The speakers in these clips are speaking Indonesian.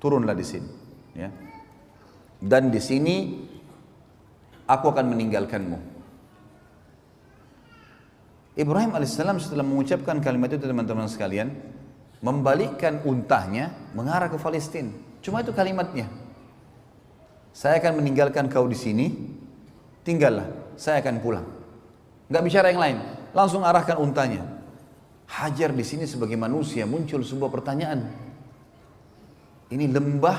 turunlah di sini. Ya. Dan di sini aku akan meninggalkanmu. Ibrahim alaihissalam setelah mengucapkan kalimat itu teman-teman sekalian, membalikkan untahnya mengarah ke Palestina. Cuma itu kalimatnya. Saya akan meninggalkan kau di sini, tinggallah, saya akan pulang. Enggak bicara yang lain, langsung arahkan untanya. Hajar di sini sebagai manusia muncul sebuah pertanyaan. Ini lembah,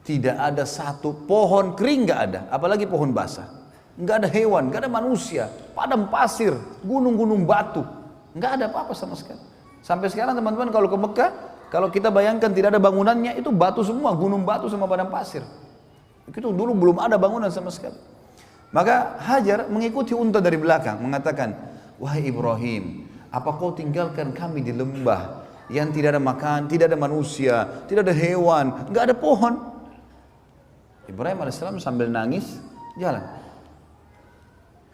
tidak ada satu pohon kering, enggak ada, apalagi pohon basah. Enggak ada hewan, enggak ada manusia, padam pasir, gunung-gunung batu, enggak ada apa-apa sama sekali. Sampai sekarang teman-teman kalau ke Mekah, kalau kita bayangkan tidak ada bangunannya, itu batu semua, gunung batu sama padam pasir. Itu dulu belum ada bangunan sama sekali. Maka Hajar mengikuti unta dari belakang, mengatakan, wahai Ibrahim, apa kau tinggalkan kami di lembah yang tidak ada makan, tidak ada manusia, tidak ada hewan, enggak ada pohon? Ibrahim alaihissalam sambil nangis jalan.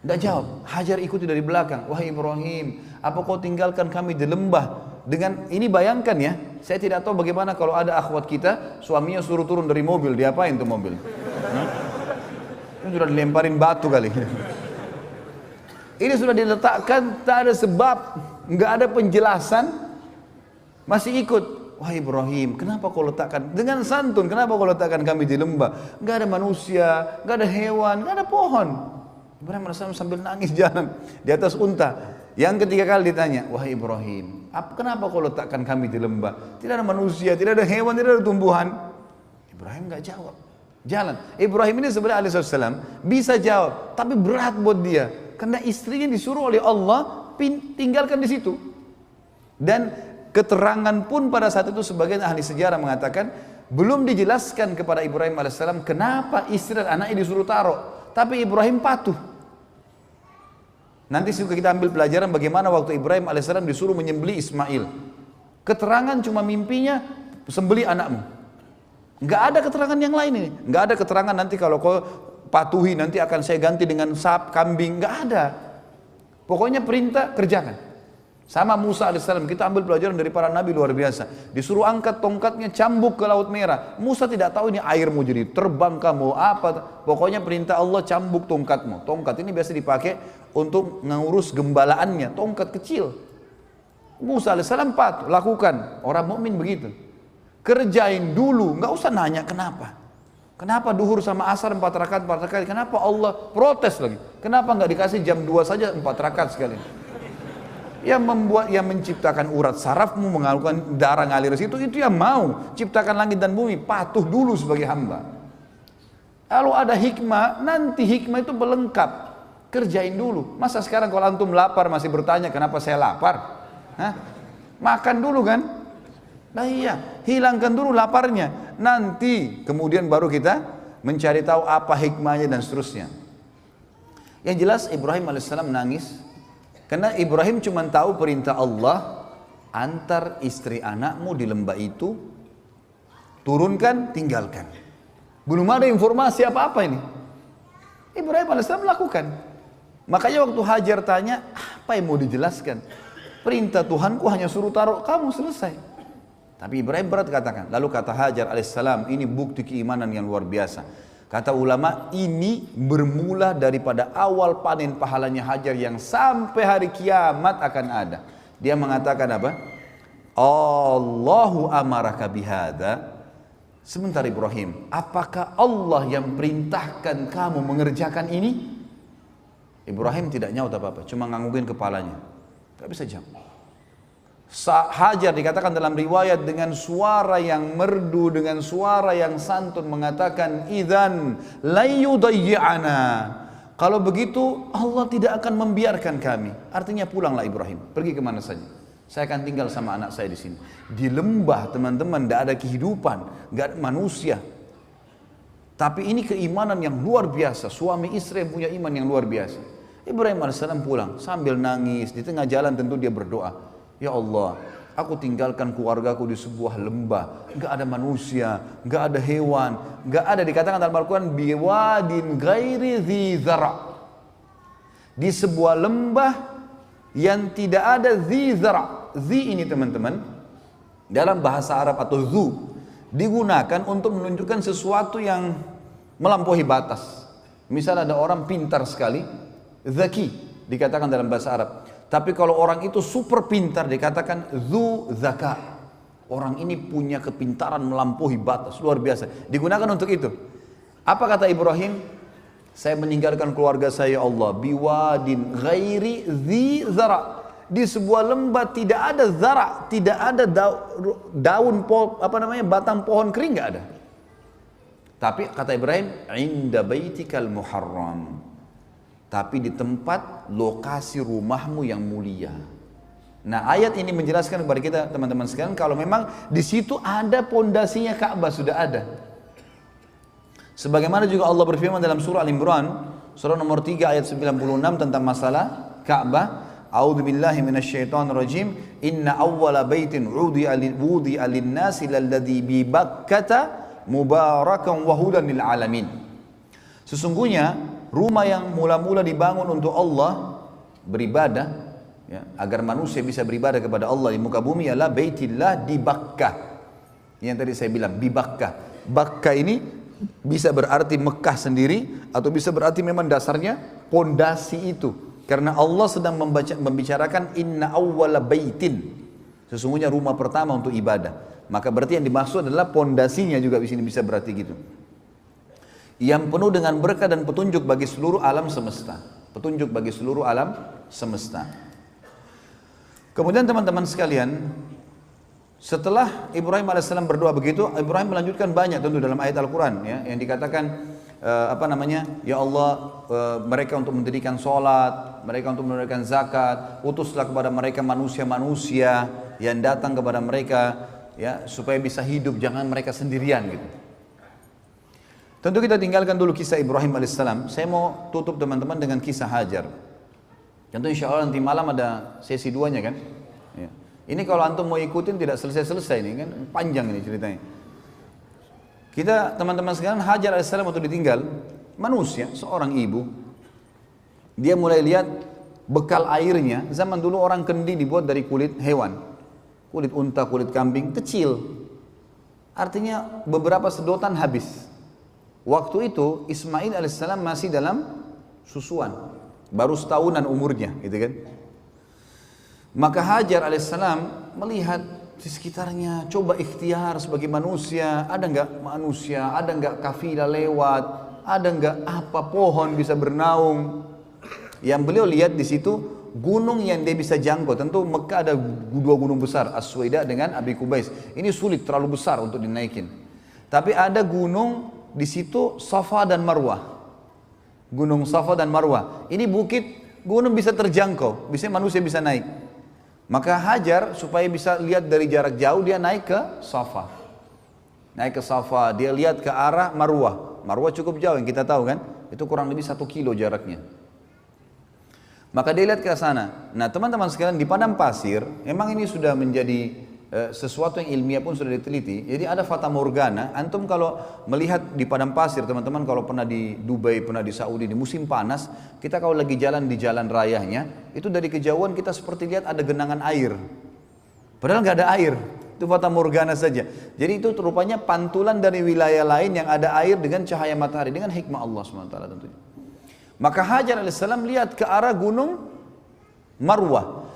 Enggak jawab. Hajar ikuti dari belakang. Wahai Ibrahim, apa kau tinggalkan kami di lembah? Dengan ini bayangkan ya, saya tidak tahu bagaimana kalau ada akhwat kita, suaminya suruh turun dari mobil, diapain tuh mobil? Ini sudah dilemparin batu kali. Ini sudah diletakkan, tak ada sebab, enggak ada penjelasan, masih ikut. Wahai Ibrahim, kenapa kau letakkan, dengan santun, kenapa kau letakkan kami di lembah? Enggak ada manusia, enggak ada hewan, enggak ada pohon. Ibrahim AS sambil nangis jalan di atas unta. Yang ketiga kali ditanya, wahai Ibrahim, kenapa kau letakkan kami di lembah? Tidak ada manusia, tidak ada hewan, tidak ada tumbuhan. Ibrahim enggak jawab. Jalan. Ibrahim ini sebenarnya alaihissalam bisa jawab, tapi berat buat dia karena istrinya disuruh oleh Allah tinggalkan di situ. Dan keterangan pun pada saat itu sebagian ahli sejarah mengatakan belum dijelaskan kepada Ibrahim alaihissalam kenapa istri dan anaknya disuruh taruh, tapi Ibrahim patuh. Nanti juga kita ambil pelajaran bagaimana waktu Ibrahim alaihissalam disuruh menyembelih Ismail. Keterangan cuma mimpinya sembelih anakmu. Enggak ada keterangan yang lain ini. Enggak ada keterangan nanti kalau kau patuhi nanti akan saya ganti dengan kambing. Enggak ada. Pokoknya perintah kerjakan. Sama Musa alaihissalam, kita ambil pelajaran dari para nabi luar biasa. Disuruh angkat tongkatnya cambuk ke Laut Merah. Musa tidak tahu ini air mau jadi terbang kamu apa. Pokoknya perintah Allah cambuk tongkatmu. Tongkat ini biasa dipakai untuk mengurus gembalaannya. Tongkat kecil. Musa alaihissalam patuh, lakukan. Orang mukmin begitu. Kerjain dulu, nggak usah nanya kenapa. Kenapa duhur sama asar 4 rakaat, kenapa Allah protes lagi? Kenapa nggak dikasih jam 2 saja 4 rakaat sekali? Yang membuat, yang menciptakan urat sarafmu, mengalirkan darah ngalir situ, itu yang mau. Ciptakan langit dan bumi, patuh dulu sebagai hamba. Kalau ada hikmah, nanti hikmah itu melengkap. Kerjain dulu. Masa sekarang kalau antum lapar masih bertanya kenapa saya lapar? Hah? Makan dulu kan? Nah iya, hilangkan dulu laparnya. Nanti kemudian baru kita mencari tahu apa hikmahnya dan seterusnya. Yang jelas Ibrahim alaihissalam nangis karena Ibrahim cuma tahu perintah Allah, antar istri anakmu di lembah itu, turunkan, tinggalkan. Belum ada informasi apa-apa ini. Ibrahim alaihissalam lakukan. Makanya waktu Hajar tanya, apa yang mau dijelaskan? Perintah Tuhanku hanya suruh taruh kamu, selesai. Tapi Ibrahim berat katakan. Lalu kata Hajar alaihissalam, ini bukti keimanan yang luar biasa. Kata ulama, ini bermula daripada awal panen pahalanya Hajar yang sampai hari kiamat akan ada. Dia mengatakan apa? Allahu amaraka bihada. Sebentar Ibrahim, apakah Allah yang perintahkan kamu mengerjakan ini? Ibrahim tidak nyaut apa-apa, cuma nganggukin kepalanya. Gak bisa jawab. Hajar dikatakan dalam riwayat dengan suara yang merdu, dengan suara yang santun mengatakan, idzan la yudayyi'ana. Kalau begitu Allah tidak akan membiarkan kami. Artinya pulanglah Ibrahim, pergi kemana saja. Saya akan tinggal sama anak saya di sini. Di lembah teman-teman, tidak ada kehidupan, tidak ada manusia. Tapi ini keimanan yang luar biasa. Suami istri yang punya iman yang luar biasa. Ibrahim alaihissalam pulang sambil nangis. Di tengah jalan tentu dia berdoa. Ya Allah, aku tinggalkan keluargaku di sebuah lembah, enggak ada manusia, enggak ada hewan, enggak ada, dikatakan dalam Al-Quran, biwadin ghairi dhi zara', di sebuah lembah yang tidak ada dhi zara'. Dhi ini teman-teman, dalam bahasa Arab atau zu, digunakan untuk menunjukkan sesuatu yang melampaui batas. Misal ada orang pintar sekali, zaki dikatakan dalam bahasa Arab. Tapi kalau orang itu super pintar dikatakan zu zaka. Orang ini punya kepintaran melampaui batas, luar biasa. Digunakan untuk itu. Apa kata Ibrahim? Saya meninggalkan keluarga saya, Allah, biwadin ghairi zi zara. Di sebuah lembah tidak ada zara, tidak ada daun batang pohon kering, nggak ada. Tapi kata Ibrahim, inda baitikal muharram. Tapi di tempat lokasi rumahmu yang mulia. Nah, ayat ini menjelaskan kepada kita teman-teman sekalian kalau memang di situ ada pondasinya Ka'bah, sudah ada. Sebagaimana juga Allah berfirman dalam surah Al-Imran, surah nomor 3 ayat 96 tentang masalah Ka'bah. A'udzu billahi minasyaitonir rajim. Inna awwala baitin wudi'a lin-nasi lalladzi bi Bakkata mubarakan wa hudan lil alamin. Sesungguhnya rumah yang mula-mula dibangun untuk Allah beribadah, ya, agar manusia bisa beribadah kepada Allah di muka bumi adalah Baitillah di Bakkah. Yang tadi saya bilang di Bakkah. Bakkah ini bisa berarti Mekah sendiri atau bisa berarti memang dasarnya pondasi itu. Karena Allah sedang membicarakan inna awwala baitin. Sesungguhnya rumah pertama untuk ibadah. Maka berarti yang dimaksud adalah pondasinya juga di sini bisa berarti gitu. Yang penuh dengan berkah dan petunjuk bagi seluruh alam semesta. Petunjuk bagi seluruh alam semesta. Kemudian teman-teman sekalian, setelah Ibrahim AS berdoa begitu, Ibrahim melanjutkan banyak tentu dalam ayat Al-Quran, ya, yang dikatakan ya Allah, mereka untuk mendirikan sholat, mereka untuk menunaikan zakat, utuslah kepada mereka manusia-manusia yang datang kepada mereka, ya, supaya bisa hidup, jangan mereka sendirian gitu. Tentu kita tinggalkan dulu kisah Ibrahim AS. Saya mau tutup teman-teman dengan kisah Hajar. Tentu insya Allah nanti malam ada sesi 2-nya kan. Ya. Ini kalau antum mau ikutin tidak selesai-selesai ini kan, panjang ini ceritanya. Kita teman-teman sekalian, Hajar AS waktu ditinggal, manusia, seorang ibu, dia mulai lihat bekal airnya. Zaman dulu orang kendi dibuat dari kulit hewan, kulit unta, kulit kambing, kecil. Artinya beberapa sedotan habis. Waktu itu Ismail AS masih dalam susuan, baru setahunan umurnya, gitu kan. Maka Hajar alaihissalam melihat di sekitarnya, coba ikhtiar sebagai manusia, ada nggak kafilah lewat, ada nggak apa pohon bisa bernaung. Yang beliau lihat di situ gunung yang dia bisa jangkau. Tentu Mekah ada 2 gunung besar, As-Suwaida dengan Abi Qubais. Ini sulit, terlalu besar untuk dinaikin. Tapi ada gunung di situ, Safa dan Marwah. Gunung Safa dan Marwah. Ini bukit, gunung bisa terjangkau, bisa manusia bisa naik. Maka Hajar supaya bisa lihat dari jarak jauh, dia naik ke Safa. Naik ke Safa, dia lihat ke arah Marwah. Marwah cukup jauh yang kita tahu kan, itu kurang lebih 1 kilo jaraknya. Maka dia lihat ke sana. Nah teman-teman sekalian, di padang pasir, memang ini sudah menjadi sesuatu yang ilmiah pun sudah diteliti. Jadi ada fata morgana. Antum kalau melihat di padang pasir, teman-teman kalau pernah di Dubai, pernah di Saudi, di musim panas, kita kalau lagi jalan di jalan rayanya, itu dari kejauhan kita seperti lihat ada genangan air. Padahal nggak ada air. Itu fata morgana saja. Jadi itu rupanya pantulan dari wilayah lain yang ada air dengan cahaya matahari, dengan hikmah Allah SWT tentunya. Maka Hajar alaihissalam lihat ke arah gunung Marwah.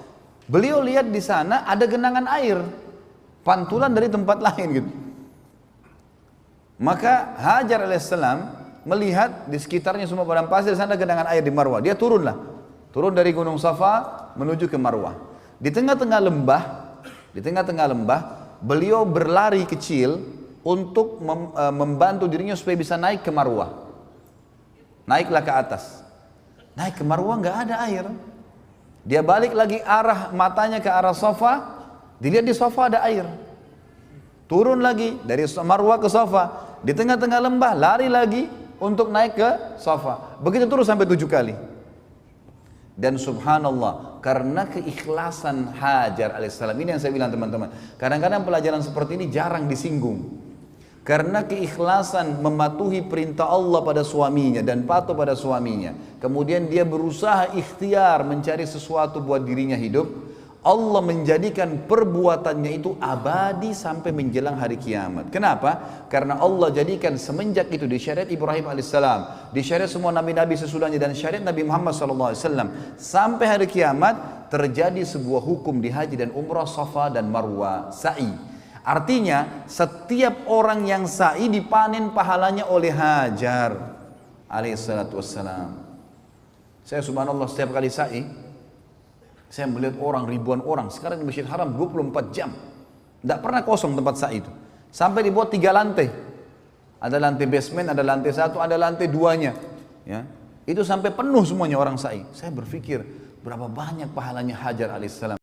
Beliau lihat di sana ada genangan air, pantulan dari tempat lain gitu. Maka Hajar alaihissalam melihat di sekitarnya semua padang pasir, di sana genangan air di Marwah. Dia turun dari gunung Safa menuju ke Marwah. Di tengah-tengah lembah, beliau berlari kecil untuk membantu dirinya supaya bisa naik ke Marwah. Naiklah ke atas. Naik ke Marwah nggak ada air. Dia balik lagi arah matanya ke arah Safa, dilihat di Safa ada air. Turun lagi dari Marwah ke Safa, di tengah-tengah lembah lari lagi untuk naik ke Safa. Begitu terus sampai 7 kali. Dan subhanallah, karena keikhlasan Hajar alaihissalam, ini yang saya bilang teman-teman, kadang-kadang pelajaran seperti ini jarang disinggung. Karena keikhlasan mematuhi perintah Allah pada suaminya dan patuh pada suaminya, kemudian dia berusaha ikhtiar mencari sesuatu buat dirinya hidup, Allah menjadikan perbuatannya itu abadi sampai menjelang hari kiamat. Kenapa? Karena Allah jadikan semenjak itu di syariat Ibrahim alaihissalam, di syariat semua nabi-nabi sesudahnya, dan syariat Nabi Muhammad SAW, sampai hari kiamat terjadi sebuah hukum di haji dan umrah, Safa dan Marwah, sa'i. Artinya setiap orang yang sa'i dipanen pahalanya oleh Hajar alaihissalatu wassalam. Saya subhanallah setiap kali sa'i, saya melihat orang, ribuan orang. Sekarang di Masjidil Haram 24 jam. Tidak pernah kosong tempat sa'i itu. Sampai dibuat 3 lantai. Ada lantai basement, ada lantai 1, ada lantai 2-nya. Ya. Itu sampai penuh semuanya orang sa'i. Saya berpikir, berapa banyak pahalanya Hajar alaihissalam.